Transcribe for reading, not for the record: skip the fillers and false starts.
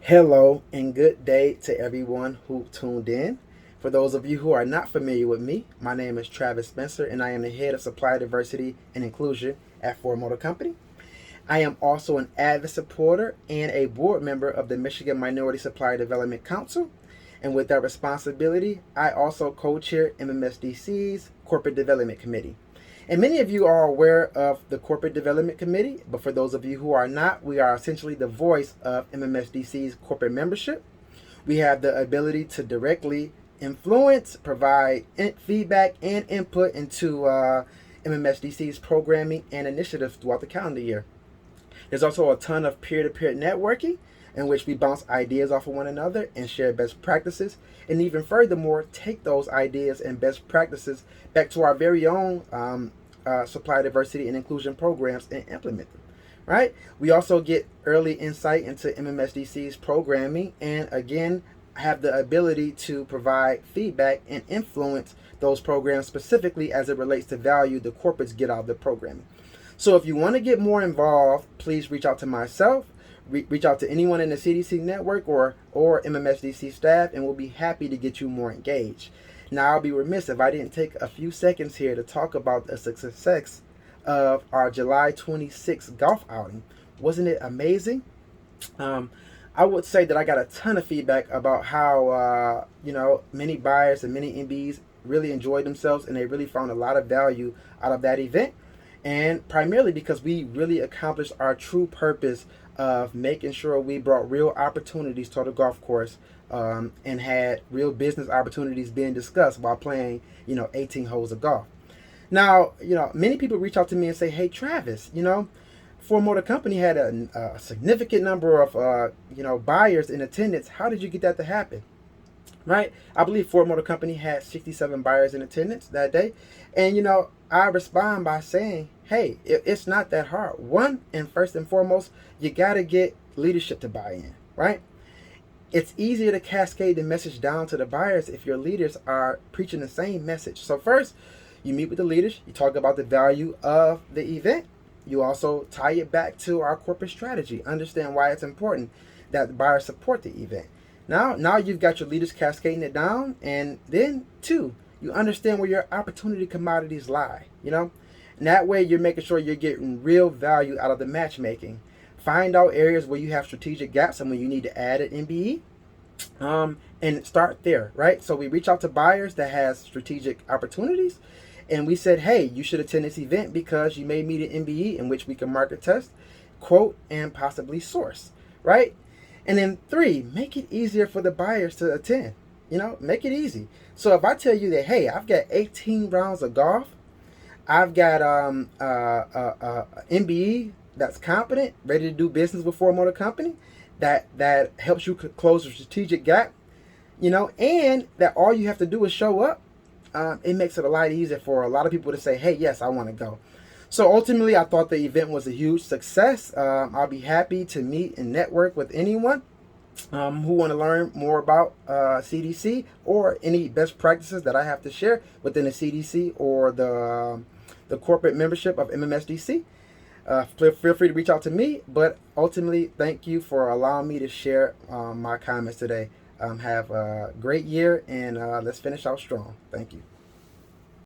Hello and good day to everyone who tuned in. For those of you who are not familiar with me, my name is Travis Spencer and I am the head of Supply Diversity and Inclusion at Ford Motor Company. I am also an avid supporter and a board member of the Michigan Minority Supplier Development Council. And with that responsibility, I also co-chair MMSDC's Corporate Development Committee. And many of you are aware of the Corporate Development Committee, but for those of you who are not, we are essentially the voice of MMSDC's corporate membership. We have the ability to directly influence, provide feedback and input into MMSDC's programming and initiatives throughout the calendar year. There's also a ton of peer-to-peer networking in which we bounce ideas off of one another and share best practices, and even furthermore, take those ideas and best practices back to our very own supply diversity and inclusion programs and implement them. Right? We also get early insight into MMSDC's programming, and again, have the ability to provide feedback and influence those programs specifically as it relates to value the corporates get out of the programming. So if you want to get more involved, please reach out to myself, reach out to anyone in the CDC network or MMSDC staff, and we'll be happy to get you more engaged. Now, I'll be remiss if I didn't take a few seconds here to talk about the success of our July 26th golf outing. Wasn't it amazing? I would say that I got a ton of feedback about how many buyers and many MBs really enjoyed themselves and they really found a lot of value out of that event. And primarily because we really accomplished our true purpose of making sure we brought real opportunities to the golf course, and had real business opportunities being discussed while playing 18 holes of golf. Now, many people reach out to me and say, hey, Travis, Ford Motor Company had a significant number of buyers in attendance. How did you get that to happen? Right? I believe Ford Motor Company had 67 buyers in attendance that day. And, I respond by saying, hey, it's not that hard. One, and first and foremost, you got to get leadership to buy in, right? It's easier to cascade the message down to the buyers if your leaders are preaching the same message. So first, you meet with the leaders, you talk about the value of the event. You also tie it back to our corporate strategy. Understand why it's important that the buyers support the event. Now you've got your leaders cascading it down, and then two, you understand where your opportunity commodities lie. And that way you're making sure you're getting real value out of the matchmaking. Find out areas where you have strategic gaps and when you need to add an MBE, and start there, right? So we reach out to buyers that has strategic opportunities, and we said, hey, you should attend this event because you may meet an MBE in which we can market test, quote, and possibly source, right? And then three, make it easier for the buyers to attend. Make it easy. So if I tell you that, hey, I've got 18 rounds of golf, I've got MBE that's competent, ready to do business with Ford Motor Company, that helps you close a strategic gap, and that all you have to do is show up, it makes it a lot easier for a lot of people to say, hey, yes, I want to go. So ultimately, I thought the event was a huge success. I'll be happy to meet and network with anyone who want to learn more about CDC or any best practices that I have to share within the CDC or the corporate membership of MMSDC. Feel free to reach out to me, but ultimately, thank you for allowing me to share my comments today. Have a great year, and let's finish out strong. Thank you.